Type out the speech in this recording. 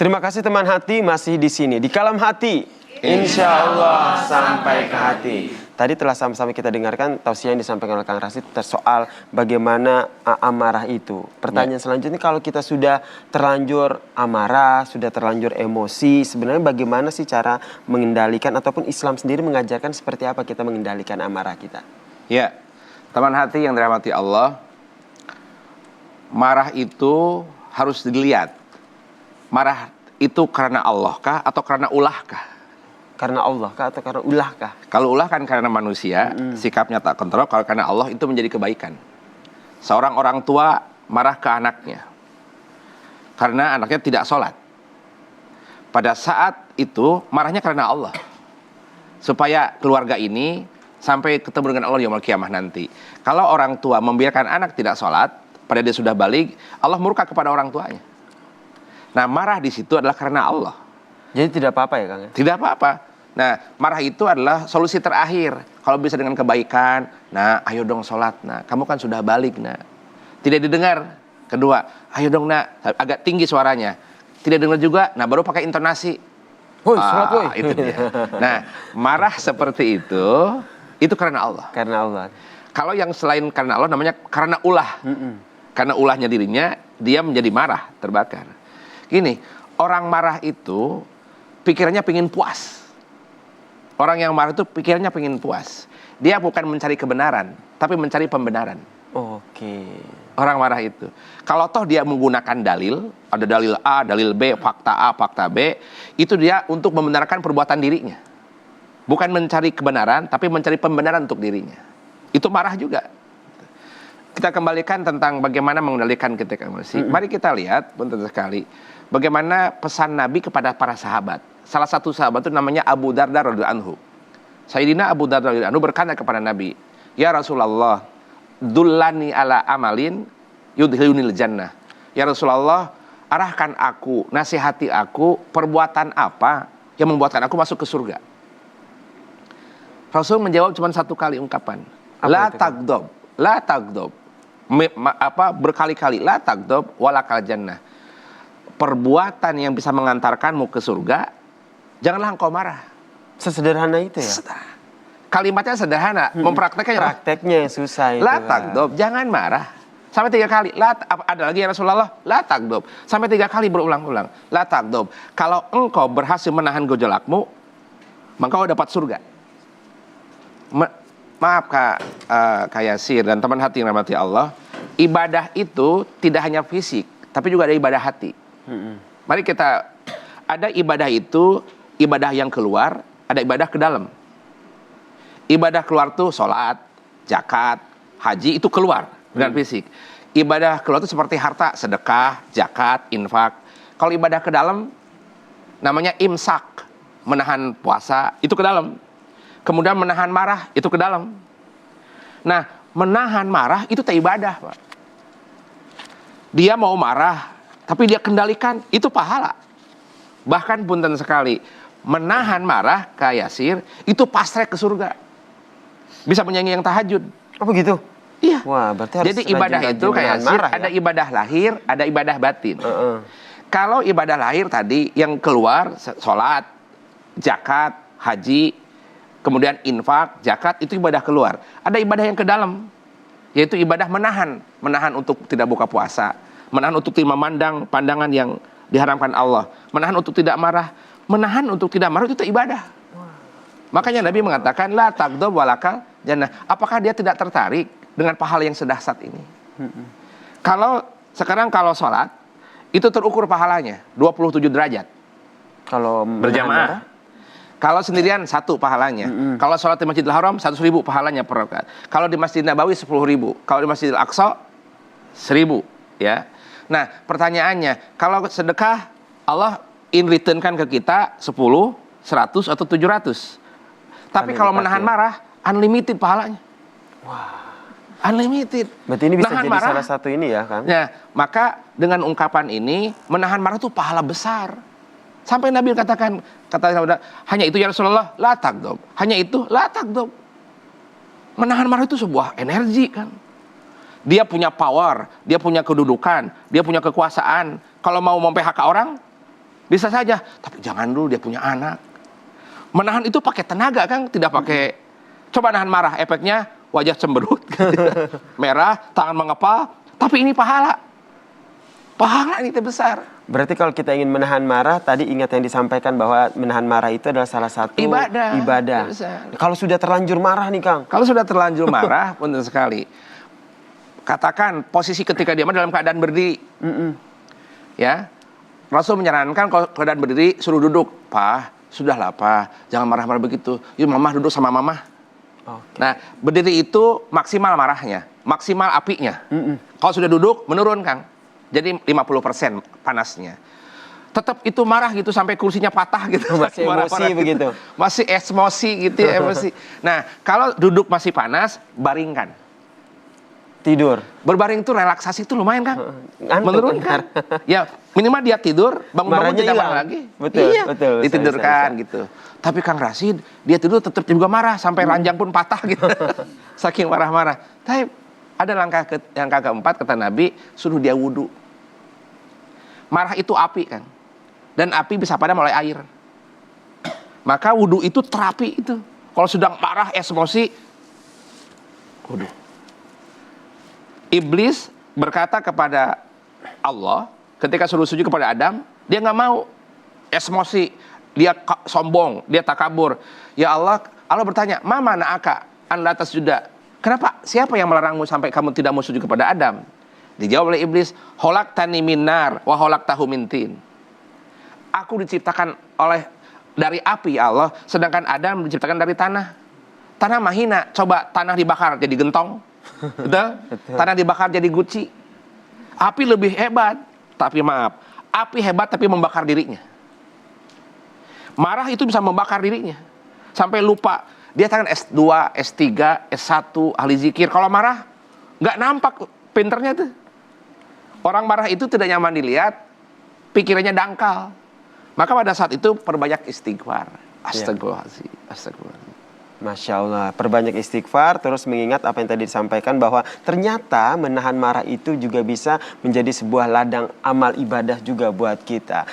Terima kasih teman hati masih di sini di Kalam Hati. Insya Allah sampai ke hati. Tadi telah sama-sama kita dengarkan tausiah yang disampaikan oleh Kang Rasid soal bagaimana amarah itu. Pertanyaan selanjutnya, kalau kita sudah terlanjur amarah, sudah terlanjur emosi, sebenarnya bagaimana sih cara mengendalikan, ataupun Islam sendiri mengajarkan seperti apa kita mengendalikan amarah kita? Ya, teman hati yang dirahmati Allah, marah itu harus dilihat. Marah itu karena Allah kah atau karena ulah kah? Karena Allah kah atau karena ulah kah? Kalau ulah kan karena manusia, sikapnya tak kontrol. Kalau karena Allah itu menjadi kebaikan. Seorang orang tua marah ke anaknya karena anaknya tidak sholat. Pada saat itu marahnya karena Allah, supaya keluarga ini sampai ketemu dengan Allah di yaumul qiyamah nanti. Kalau orang tua membiarkan anak tidak sholat, pada dia sudah balik, Allah murka kepada orang tuanya. Nah, marah di situ adalah karena Allah. Jadi tidak apa-apa ya, Kang? Tidak apa-apa. Nah, marah itu adalah solusi terakhir. Kalau bisa dengan kebaikan, nah, ayo dong sholat, nah, kamu kan sudah balik, nah. Tidak didengar. Kedua, ayo dong, nak, agak tinggi suaranya. Tidak dengar juga, nah, baru pakai intonasi. Sholat, woy. Itu dia. Nah, marah seperti itu karena Allah. Karena Allah. Kalau yang selain karena Allah namanya karena ulah. Karena ulahnya dirinya, dia menjadi marah, terbakar. Gini, orang marah itu pikirannya pengen puas. Orang yang marah itu pikirannya pengen puas. Dia bukan mencari kebenaran, tapi mencari pembenaran. Oke. Orang marah itu, kalau toh dia menggunakan dalil, ada dalil A, dalil B, fakta A, fakta B, itu dia untuk membenarkan perbuatan dirinya. Bukan mencari kebenaran, tapi mencari pembenaran untuk dirinya. Itu marah juga. Kita kembalikan tentang bagaimana mengendalikan ketika emosi. Mari kita lihat, punten sekali, bagaimana pesan Nabi kepada para sahabat. Salah satu sahabat itu namanya Abu Darda radhiyallahu anhu. Sayyidina Abu Darda radhiyallahu anhu berkata kepada Nabi, "Ya Rasulullah, dullani ala amalin yudkhilunil jannah." Ya Rasulullah, arahkan aku, nasihati aku, perbuatan apa yang membuatkan aku masuk ke surga. Rasul menjawab cuma satu kali ungkapan, la tagdob, la tagdob. Berkali-kali, la tagdob walakal jannah. Perbuatan yang bisa mengantarkanmu ke surga, janganlah engkau marah. Sesederhana itu ya? Kalimatnya sederhana, memprakteknya prakteknya yang susah itu. La tagdob, jangan marah. Sampai 3 kali. Ada lagi ya Rasulullah, la tagdob. Sampai 3 kali berulang-ulang. La tagdob. Kalau engkau berhasil menahan gejolakmu, maka engkau dapat surga. Maaf Kak Yasir dan teman hati yang rahmati Allah, ibadah itu tidak hanya fisik, tapi juga ada ibadah hati. Mari kita, ada ibadah itu, ibadah yang keluar, ada ibadah ke dalam. Ibadah keluar tuh sholat, zakat, haji, itu keluar dengan fisik. Ibadah keluar itu seperti harta, sedekah, zakat, infak. Kalau ibadah ke dalam, namanya imsak, menahan puasa, itu ke dalam. Kemudian menahan marah, itu ke dalam. Nah, menahan marah itu tak ibadah, Pak. Dia mau marah, tapi dia kendalikan, itu pahala. Bahkan punten sekali, menahan marah, Kak Yasir, itu pasrah ke surga. Bisa menyanyi yang tahajud. Oh begitu? Iya. Wah, berarti harus jadi ibadah itu Kak Yasir, ada ibadah lahir, ada ibadah batin. Kalau ibadah lahir tadi, yang keluar, sholat, zakat, haji, kemudian infak, zakat, itu ibadah keluar. Ada ibadah yang ke dalam, yaitu ibadah menahan. Menahan untuk tidak buka puasa, menahan untuk tidak memandang pandangan yang diharamkan Allah, menahan untuk tidak marah, menahan untuk tidak marah, itu ibadah. Makanya Nabi mengatakan, la tagdob walakal jannah. Apakah dia tidak tertarik dengan pahala yang sedahsyat ini? Sekarang kalau sholat, itu terukur pahalanya, 27 derajat. Kalau berjamaah. Kalau sendirian 1 pahalanya. Kalau sholat di Masjidil Haram 100.000 pahalanya per rakaat. Kalau di Masjid Nabawi 10.000. Kalau di Masjidil Aqsa 1.000, ya. Nah, pertanyaannya, kalau sedekah Allah in return-kan ke kita 10, 100 atau 700. Tapi kalau menahan marah unlimited pahalanya. Wah. Unlimited. Berarti ini bisa nahan jadi marah, salah satu ini ya, kan? Ya, maka dengan ungkapan ini menahan marah itu pahala besar. Sampai Nabi katakan, hanya itu ya Rasulullah, la tagdob. Hanya itu, la tagdob. Menahan marah itu sebuah energi, kan. Dia punya power, dia punya kedudukan, dia punya kekuasaan. Kalau mau mem-PHK orang, Bisa saja, tapi jangan dulu dia punya anak. Menahan itu pakai tenaga, Kang, tidak pakai. Coba nahan marah, efeknya wajah cemberut, merah, tangan mengepal, tapi ini pahala. Pahala ini besar. Berarti kalau kita ingin menahan marah, tadi ingat yang disampaikan bahwa menahan marah itu adalah salah satu ibadah. Kalau sudah terlanjur marah nih, Kang. Kalau sudah terlanjur marah, benar sekali. Katakan posisi ketika dia dalam keadaan berdiri. Ya. Rasul menyarankan kalau keadaan berdiri suruh duduk. Pak, sudahlah Pak, jangan marah-marah begitu. Yuk Mama duduk sama Mama. Okay. Nah, berdiri itu maksimal marahnya, maksimal apinya. Kalau sudah duduk, menurun, Kang. Jadi 50% panasnya. Tetap itu marah gitu sampai kursinya patah gitu. Masih emosi begitu. Masih emosi gitu ya, emosi. Nah, kalau duduk masih panas, baringkan. Tidur. Berbaring itu relaksasi itu lumayan, Kang. Menurunkan. Ya, minimal dia tidur, bangun-bangun tidak marah lagi. Betul, iya, betul. ditidurkan gitu. Tapi Kang Rashid, dia tidur tetap juga marah sampai ranjang pun patah gitu. Saking marah-marah. Tapi ada yang keempat kata Nabi, suruh dia wudhu. Marah itu api, Kang. Dan api bisa padam oleh air. Maka wudhu itu terapi itu. Kalau sedang marah, emosi, wudhu. Iblis berkata kepada Allah, ketika suruh sujud kepada Adam, dia nggak mau. Emosi, dia sombong, dia takabur. Ya Allah bertanya, Mama na'aka an la tasjuda. Kenapa? Siapa yang melarangmu sampai kamu tidak mau sujud kepada Adam? Dijawab oleh iblis, khalaqtani min nar wa khalaqtahu min tin. Aku diciptakan dari api ya Allah, sedangkan Adam diciptakan dari tanah. Tanah mahina, coba tanah dibakar jadi gentong. Betul? Tanah dibakar jadi guci. Api lebih hebat, tapi maaf, api hebat tapi membakar dirinya. Marah itu bisa membakar dirinya. Sampai lupa, dia tangan S2, S3, S1, ahli zikir. Kalau marah, nggak nampak pinternya tuh. Orang marah itu tidak nyaman dilihat, pikirannya dangkal. Maka pada saat itu perbanyak istighfar. Astagfirullahaladzim. Astagfirullahaladzim. Masya Allah, perbanyak istighfar, terus mengingat apa yang tadi disampaikan bahwa ternyata menahan marah itu juga bisa menjadi sebuah ladang amal ibadah juga buat kita.